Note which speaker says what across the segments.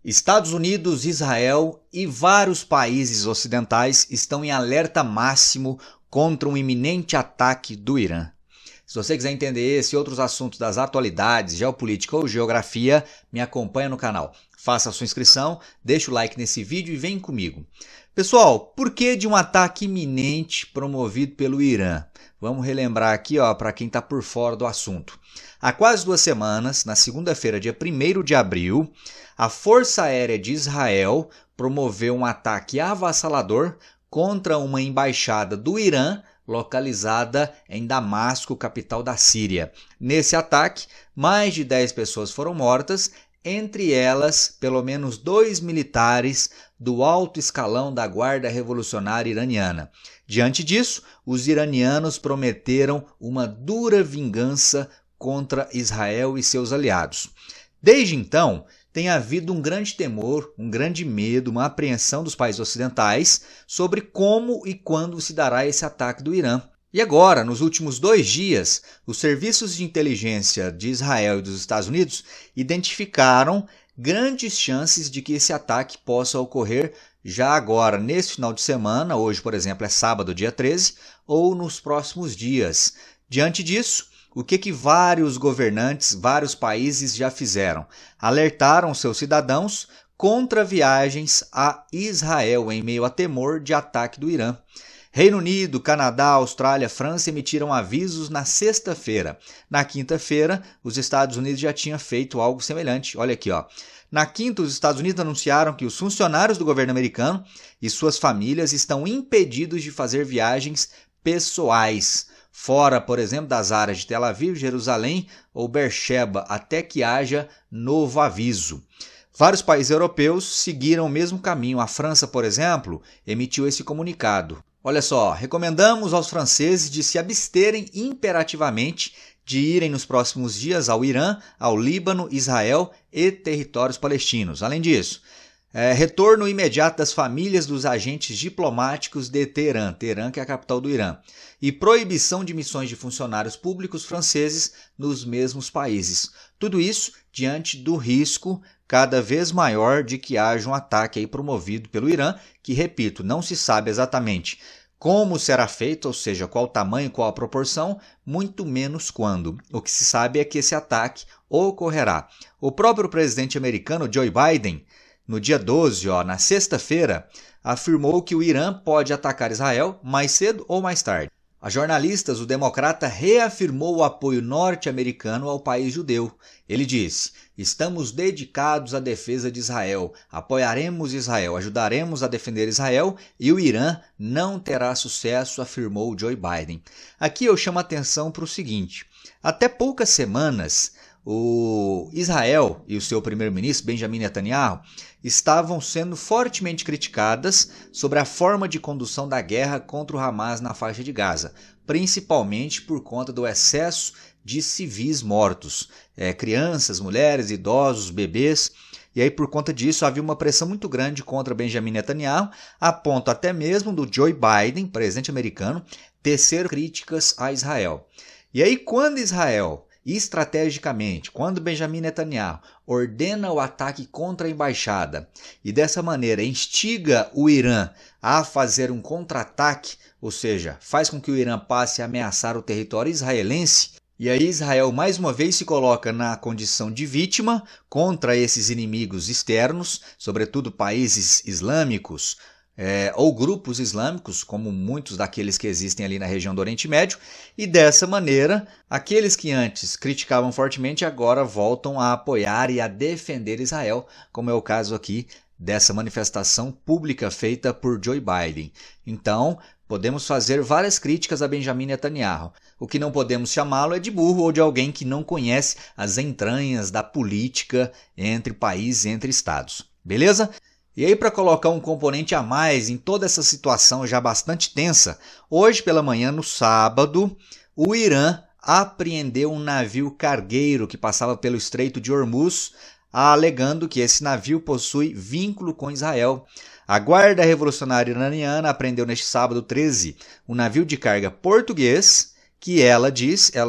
Speaker 1: Estados Unidos, Israel e vários países ocidentais estão em alerta máximo contra um iminente ataque do Irã. Se você quiser entender esse e outros assuntos das atualidades, geopolítica ou geografia, me acompanha no canal. Faça a sua inscrição, deixa o like nesse vídeo e vem comigo. Pessoal, por que de um ataque iminente promovido pelo Irã? Vamos relembrar aqui para quem está por fora do assunto. Há quase 2 semanas, na segunda-feira, dia 1º de abril, a Força Aérea de Israel promoveu um ataque avassalador contra uma embaixada do Irã localizada em Damasco, capital da Síria. Nesse ataque, mais de 10 pessoas foram mortas, entre elas, pelo menos 2 militares do alto escalão da Guarda Revolucionária Iraniana. Diante disso, os iranianos prometeram uma dura vingança contra Israel e seus aliados. Desde então, tem havido um grande temor, um grande medo, uma apreensão dos países ocidentais sobre como e quando se dará esse ataque do Irã. E agora, nos últimos 2 dias, os serviços de inteligência de Israel e dos Estados Unidos identificaram grandes chances de que esse ataque possa ocorrer já agora, nesse final de semana, hoje, por exemplo, é sábado, dia 13, ou nos próximos dias. Diante disso, o que vários governantes, vários países já fizeram? Alertaram seus cidadãos contra viagens a Israel em meio a temor de ataque do Irã. Reino Unido, Canadá, Austrália, França emitiram avisos na sexta-feira. Na quinta-feira, os Estados Unidos já tinham feito algo semelhante. Olha aqui, Na quinta, os Estados Unidos anunciaram que os funcionários do governo americano e suas famílias estão impedidos de fazer viagens pessoais, fora, por exemplo, das áreas de Tel Aviv, Jerusalém ou Beersheba, até que haja novo aviso. Vários países europeus seguiram o mesmo caminho. A França, por exemplo, emitiu esse comunicado. Olha só, recomendamos aos franceses de se absterem imperativamente de irem nos próximos dias ao Irã, ao Líbano, Israel e territórios palestinos. Além disso, retorno imediato das famílias dos agentes diplomáticos de Teherã, que é a capital do Irã, e proibição de missões de funcionários públicos franceses nos mesmos países. Tudo isso diante do risco cada vez maior de que haja um ataque promovido pelo Irã, que, repito, não se sabe exatamente como será feito, ou seja, qual o tamanho, qual a proporção, muito menos quando. O que se sabe é que esse ataque ocorrerá. O próprio presidente americano, Joe Biden, no dia 12, na sexta-feira, afirmou que o Irã pode atacar Israel mais cedo ou mais tarde. A jornalistas, o democrata reafirmou o apoio norte-americano ao país judeu. Ele disse: "Estamos dedicados à defesa de Israel, apoiaremos Israel, ajudaremos a defender Israel e o Irã não terá sucesso", afirmou Joe Biden. Aqui eu chamo a atenção para o seguinte: até poucas semanas, o Israel e o seu primeiro-ministro, Benjamin Netanyahu, estavam sendo fortemente criticadas sobre a forma de condução da guerra contra o Hamas na faixa de Gaza, principalmente por conta do excesso de civis mortos, crianças, mulheres, idosos, bebês. E aí, por conta disso, havia uma pressão muito grande contra Benjamin Netanyahu, a ponto até mesmo do Joe Biden, presidente americano, tecer críticas a Israel. E aí, quando Israel, estrategicamente, quando Benjamin Netanyahu ordena o ataque contra a embaixada e dessa maneira instiga o Irã a fazer um contra-ataque, ou seja, faz com que o Irã passe a ameaçar o território israelense, e aí Israel mais uma vez se coloca na condição de vítima contra esses inimigos externos, sobretudo países islâmicos, ou grupos islâmicos, como muitos daqueles que existem ali na região do Oriente Médio, e dessa maneira, aqueles que antes criticavam fortemente agora voltam a apoiar e a defender Israel, como é o caso aqui dessa manifestação pública feita por Joe Biden. Então, podemos fazer várias críticas a Benjamin Netanyahu. O que não podemos chamá-lo é de burro ou de alguém que não conhece as entranhas da política entre países, entre estados. Beleza? E aí, para colocar um componente a mais em toda essa situação já bastante tensa, hoje pela manhã, no sábado, o Irã apreendeu um navio cargueiro que passava pelo Estreito de Hormuz, alegando que esse navio possui vínculo com Israel. A Guarda Revolucionária Iraniana apreendeu neste sábado 13 um navio de carga português que ela,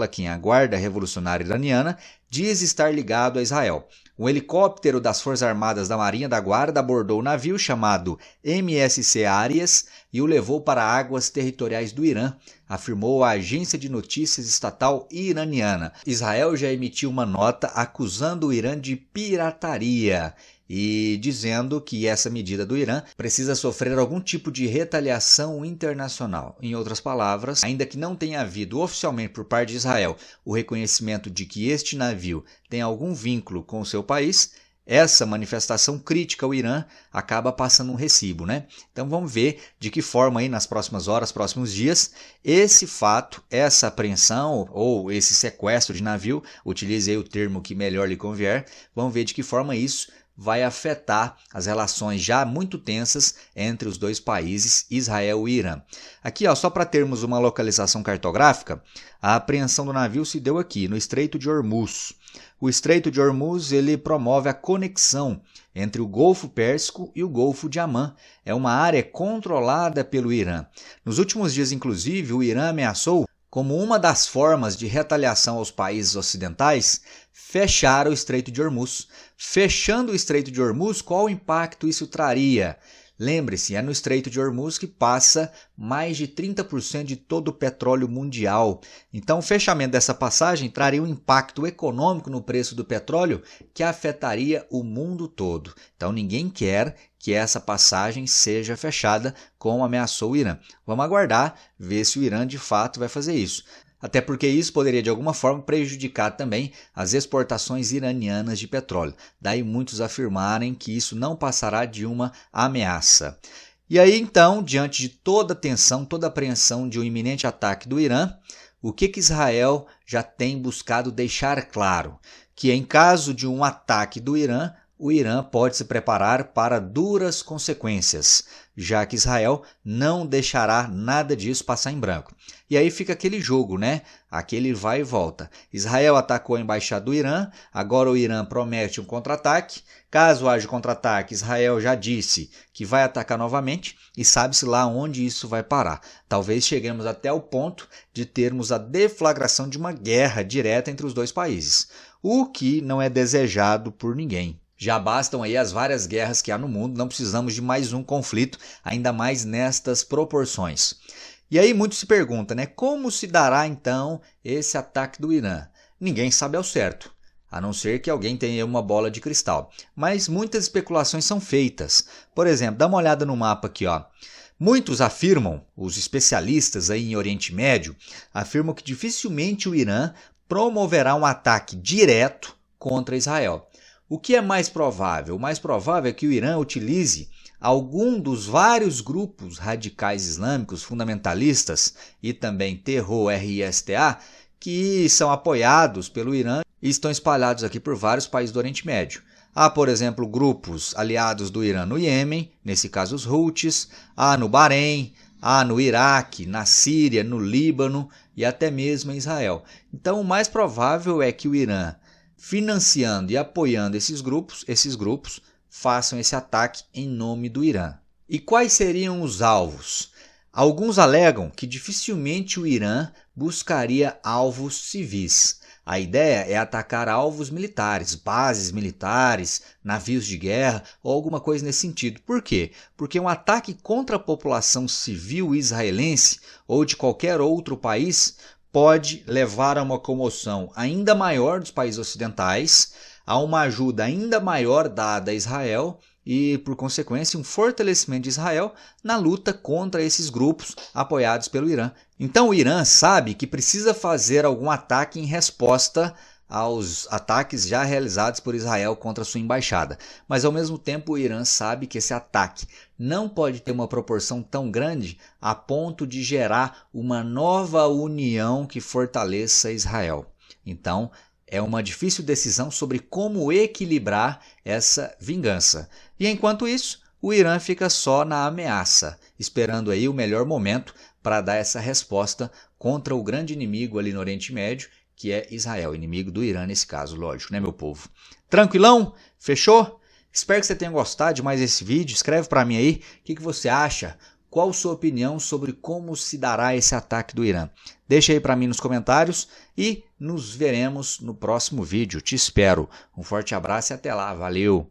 Speaker 1: quem é a Guarda Revolucionária Iraniana, diz estar ligado a Israel. Um helicóptero das Forças Armadas da Marinha da Guarda abordou o navio chamado MSC Arias e o levou para águas territoriais do Irã, afirmou a agência de notícias estatal iraniana. Israel já emitiu uma nota acusando o Irã de pirataria e dizendo que essa medida do Irã precisa sofrer algum tipo de retaliação internacional. Em outras palavras, ainda que não tenha havido oficialmente por parte de Israel o reconhecimento de que este navio tem algum vínculo com o seu país, essa manifestação crítica ao Irã acaba passando um recibo, né? Então vamos ver de que forma aí nas próximas horas, próximos dias, esse fato, essa apreensão ou esse sequestro de navio, utilize aí o termo que melhor lhe convier, vamos ver de que forma isso vai afetar as relações já muito tensas entre os dois países, Israel e Irã. Aqui, ó, só para termos uma localização cartográfica, a apreensão do navio se deu aqui, no Estreito de Hormuz. O Estreito de Hormuz ele promove a conexão entre o Golfo Pérsico e o Golfo de Amã. É uma área controlada pelo Irã. Nos últimos dias, inclusive, o Irã ameaçou, como uma das formas de retaliação aos países ocidentais, fechar o Estreito de Hormuz. Fechando o Estreito de Hormuz, qual impacto isso traria? Lembre-se, é no Estreito de Hormuz que passa mais de 30% de todo o petróleo mundial. Então, o fechamento dessa passagem traria um impacto econômico no preço do petróleo que afetaria o mundo todo. Então, ninguém quer que essa passagem seja fechada, como ameaçou o Irã. Vamos aguardar, ver se o Irã de fato vai fazer isso. Até porque isso poderia de alguma forma prejudicar também as exportações iranianas de petróleo. Daí muitos afirmarem que isso não passará de uma ameaça. E aí então, diante de toda a tensão, toda a apreensão de um iminente ataque do Irã, o que Israel já tem buscado deixar claro? Que em caso de um ataque do Irã, o Irã pode se preparar para duras consequências, já que Israel não deixará nada disso passar em branco. E aí fica aquele jogo, né? Aquele vai e volta. Israel atacou a embaixada do Irã, agora o Irã promete um contra-ataque. Caso haja contra-ataque, Israel já disse que vai atacar novamente e sabe-se lá onde isso vai parar. Talvez cheguemos até o ponto de termos a deflagração de uma guerra direta entre os dois países, o que não é desejado por ninguém. Já bastam aí as várias guerras que há no mundo, não precisamos de mais um conflito, ainda mais nestas proporções. E aí muito se pergunta, né, como se dará então esse ataque do Irã? Ninguém sabe ao certo, a não ser que alguém tenha uma bola de cristal. Mas muitas especulações são feitas. Por exemplo, dá uma olhada no mapa aqui, ó. Muitos afirmam, os especialistas aí em Oriente Médio, afirmam que dificilmente o Irã promoverá um ataque direto contra Israel. O que é mais provável? O mais provável é que o Irã utilize algum dos vários grupos radicais islâmicos fundamentalistas e também terror RISTA que são apoiados pelo Irã e estão espalhados aqui por vários países do Oriente Médio. Há, por exemplo, grupos aliados do Irã no Iêmen, nesse caso os Houthis, há no Bahrein, há no Iraque, na Síria, no Líbano e até mesmo em Israel. Então, o mais provável é que o Irã, financiando e apoiando esses grupos façam esse ataque em nome do Irã. E quais seriam os alvos? Alguns alegam que dificilmente o Irã buscaria alvos civis. A ideia é atacar alvos militares, bases militares, navios de guerra ou alguma coisa nesse sentido. Por quê? Porque um ataque contra a população civil israelense ou de qualquer outro país pode levar a uma comoção ainda maior dos países ocidentais, a uma ajuda ainda maior dada a Israel e, por consequência, um fortalecimento de Israel na luta contra esses grupos apoiados pelo Irã. Então o Irã sabe que precisa fazer algum ataque em resposta aos ataques já realizados por Israel contra sua embaixada. Mas ao mesmo tempo o Irã sabe que esse ataque não pode ter uma proporção tão grande a ponto de gerar uma nova união que fortaleça Israel. Então é uma difícil decisão sobre como equilibrar essa vingança. E enquanto isso, o Irã fica só na ameaça, esperando aí o melhor momento para dar essa resposta contra o grande inimigo ali no Oriente Médio, que é Israel, inimigo do Irã nesse caso, lógico, né, meu povo? Tranquilão? Fechou? Espero que você tenha gostado de mais esse vídeo. Escreve para mim aí o que você acha. Qual sua opinião sobre como se dará esse ataque do Irã? Deixa aí para mim nos comentários e nos veremos no próximo vídeo. Te espero. Um forte abraço e até lá. Valeu!